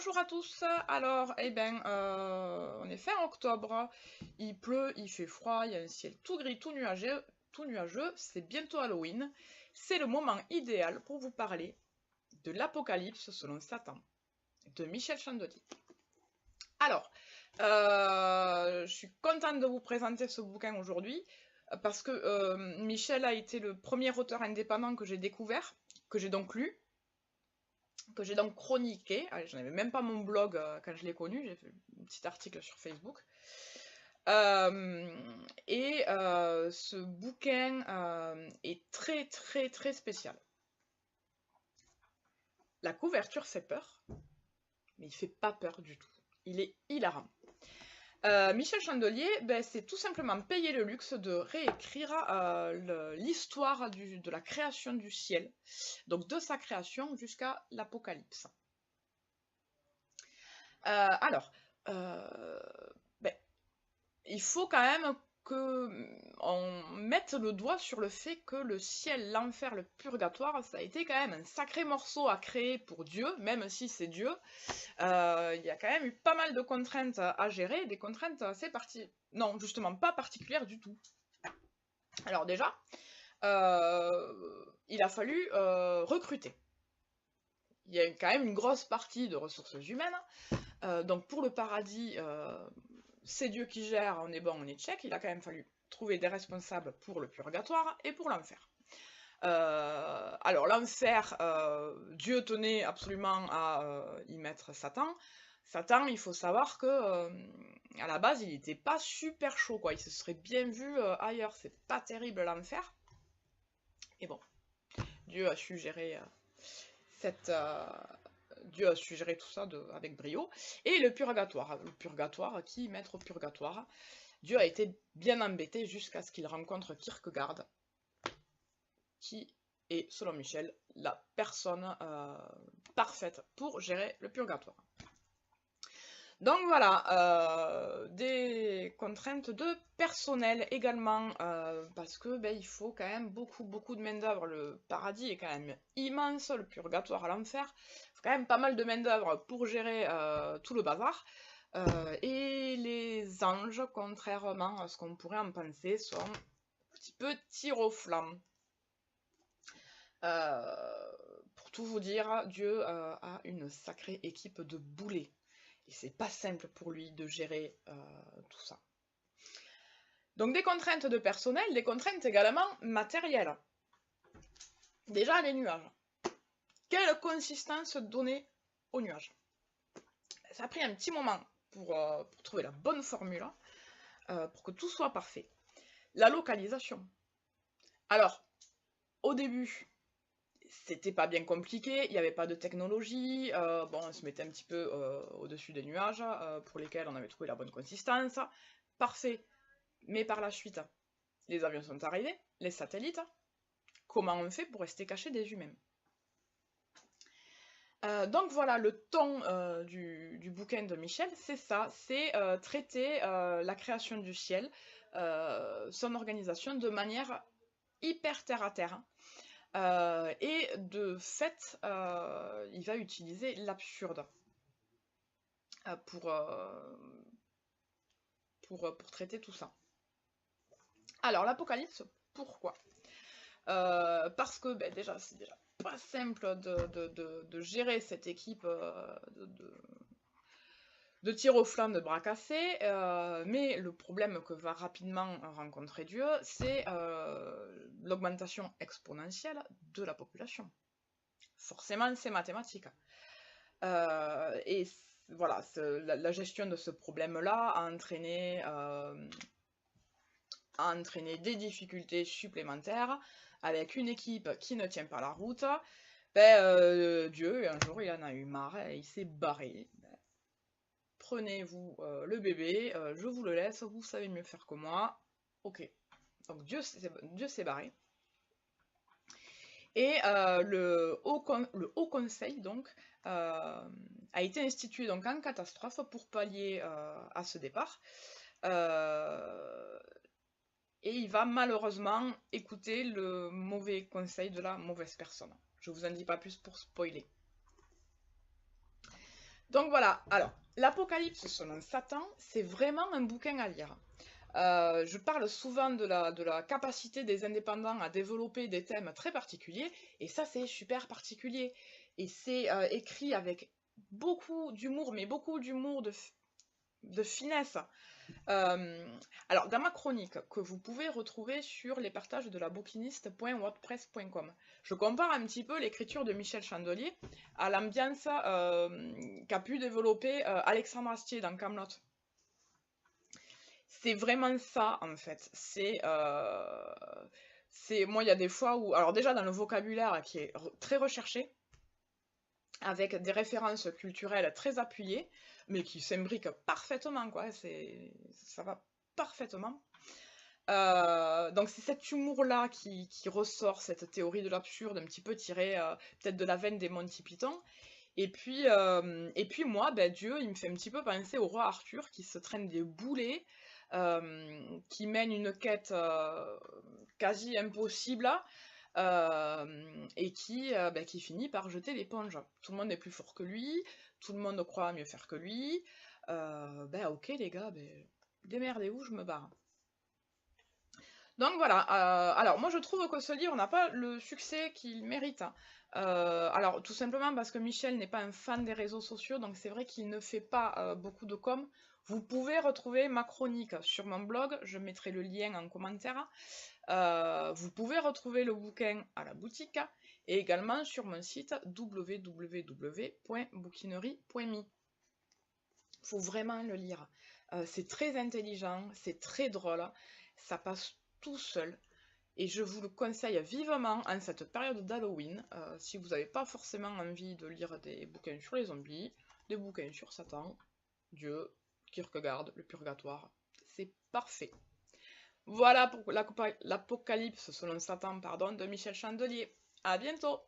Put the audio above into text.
Bonjour à tous. Alors, on est fin octobre, il pleut, il fait froid, il y a un ciel tout gris, tout nuageux, c'est bientôt Halloween. C'est le moment idéal pour vous parler de l'Apocalypse selon Satan, de Michel Chandelier. Alors, je suis contente de vous présenter ce bouquin aujourd'hui, parce que Michel a été le premier auteur indépendant que j'ai découvert, que j'ai donc lu, que j'ai donc chroniqué. Je n'avais même pas mon blog quand je l'ai connu, j'ai fait un petit article sur Facebook. Ce bouquin est très très très spécial. La couverture fait peur, mais il fait pas peur du tout. Il est hilarant. Michel Chandelier, c'est tout simplement payer le luxe de réécrire l'histoire de la création du ciel, donc de sa création jusqu'à l'Apocalypse. Il faut quand même qu'on mette le doigt sur le fait que le ciel, l'enfer, le purgatoire, ça a été quand même un sacré morceau à créer pour Dieu, même si c'est Dieu. Il y a quand même eu pas mal de contraintes à gérer, des contraintes assez non, justement pas particulières du tout. Alors déjà, il a fallu recruter. Il y a quand même une grosse partie de ressources humaines. Donc pour le paradis, c'est Dieu qui gère, on est bon, on est check. Il a quand même fallu trouver des responsables pour le purgatoire et pour l'enfer. Alors l'enfer, Dieu tenait absolument à y mettre Satan. Satan, il faut savoir que à la base, il n'était pas super chaud, quoi. Il se serait bien vu ailleurs. C'est pas terrible l'enfer. Et bon, Dieu a su gérer Dieu a suggéré tout ça avec brio. Et le purgatoire, qui mettre au purgatoire? Dieu a été bien embêté jusqu'à ce qu'il rencontre Kierkegaard, qui est, selon Michel, la personne parfaite pour gérer le purgatoire. Donc voilà, des contraintes de personnel également, parce que il faut quand même beaucoup de main d'œuvre. Le paradis est quand même immense, le purgatoire, l'enfer. Il faut quand même pas mal de main d'œuvre pour gérer tout le bazar. Et les anges, contrairement à ce qu'on pourrait en penser, sont un petit peu tir au flanc. Pour tout vous dire, Dieu a une sacrée équipe de boulets. Et c'est pas simple pour lui de gérer tout ça. Donc des contraintes de personnel, des contraintes également matérielles. Déjà les nuages. Quelle consistance donner aux nuages? Ça a pris un petit moment pour trouver la bonne formule, pour que tout soit parfait. La localisation. Alors, au début, c'était pas bien compliqué, il n'y avait pas de technologie, on se mettait un petit peu au-dessus des nuages, pour lesquels on avait trouvé la bonne consistance. Parfait. Mais par la suite, les avions sont arrivés, les satellites. Comment on fait pour rester caché des humains? Donc voilà, le ton du bouquin de Michel, c'est ça, c'est traiter la création du ciel, son organisation de manière hyper terre-à-terre. Et de fait, il va utiliser l'absurde pour traiter tout ça. Alors, l'Apocalypse, pourquoi? Parce que déjà, c'est déjà pas simple de gérer cette équipe de tir au flanc de bras cassés, mais le problème que va rapidement rencontrer Dieu, c'est l'augmentation exponentielle de la population. Forcément, c'est mathématique. Et voilà, la gestion de ce problème-là a entraîné des difficultés supplémentaires avec une équipe qui ne tient pas la route. Dieu, un jour, il en a eu marre et il s'est barré. Prenez-vous le bébé, je vous le laisse, vous savez mieux faire que moi. Ok. Donc Dieu s'est barré. Et le Haut Conseil donc, a été institué donc, en catastrophe pour pallier à ce départ. Et il va malheureusement écouter le mauvais conseil de la mauvaise personne. Je vous en dis pas plus pour spoiler. Donc voilà, alors, l'Apocalypse selon Satan, c'est vraiment un bouquin à lire. Je parle souvent de la capacité des indépendants à développer des thèmes très particuliers, et ça c'est super particulier. Et c'est écrit avec beaucoup d'humour, mais beaucoup d'humour de finesse. Euh, alors, dans ma chronique, que vous pouvez retrouver sur les partages de la bouquiniste.wordpress.com, je compare un petit peu l'écriture de Michel Chandelier à l'ambiance qu'a pu développer Alexandre Astier dans Kaamelott. C'est vraiment ça, en fait. Moi, il y a des fois où... Alors déjà, dans le vocabulaire qui est très recherché, avec des références culturelles très appuyées, mais qui s'imbriquent parfaitement, quoi. Ça va parfaitement. Donc c'est cet humour-là qui ressort, cette théorie de l'absurde, un petit peu tirée peut-être de la veine des Monty Python. Et puis moi, ben, Dieu, il me fait un petit peu penser au roi Arthur qui se traîne des boulets, qui mène une quête quasi impossible, et qui finit par jeter l'éponge. Tout le monde est plus fort que lui, tout le monde croit mieux faire que lui. Ben ok les gars, ben, démerdez-vous, je me barre. Donc voilà, alors moi je trouve que ce livre n'a pas le succès qu'il mérite. Alors tout simplement parce que Michel n'est pas un fan des réseaux sociaux, donc c'est vrai qu'il ne fait pas beaucoup de com. Vous pouvez retrouver ma chronique sur mon blog, je mettrai le lien en commentaire. Vous pouvez retrouver le bouquin à la boutique et également sur mon site www.bouquinerie.me. Il faut vraiment le lire. C'est très intelligent, c'est très drôle, ça passe tout seul. Et je vous le conseille vivement en cette période d'Halloween, si vous n'avez pas forcément envie de lire des bouquins sur les zombies, des bouquins sur Satan, Dieu, Kierkegaard, le purgatoire, c'est parfait. Voilà pour l'Apocalypse selon Satan, pardon, de Michel Chandelier. À bientôt!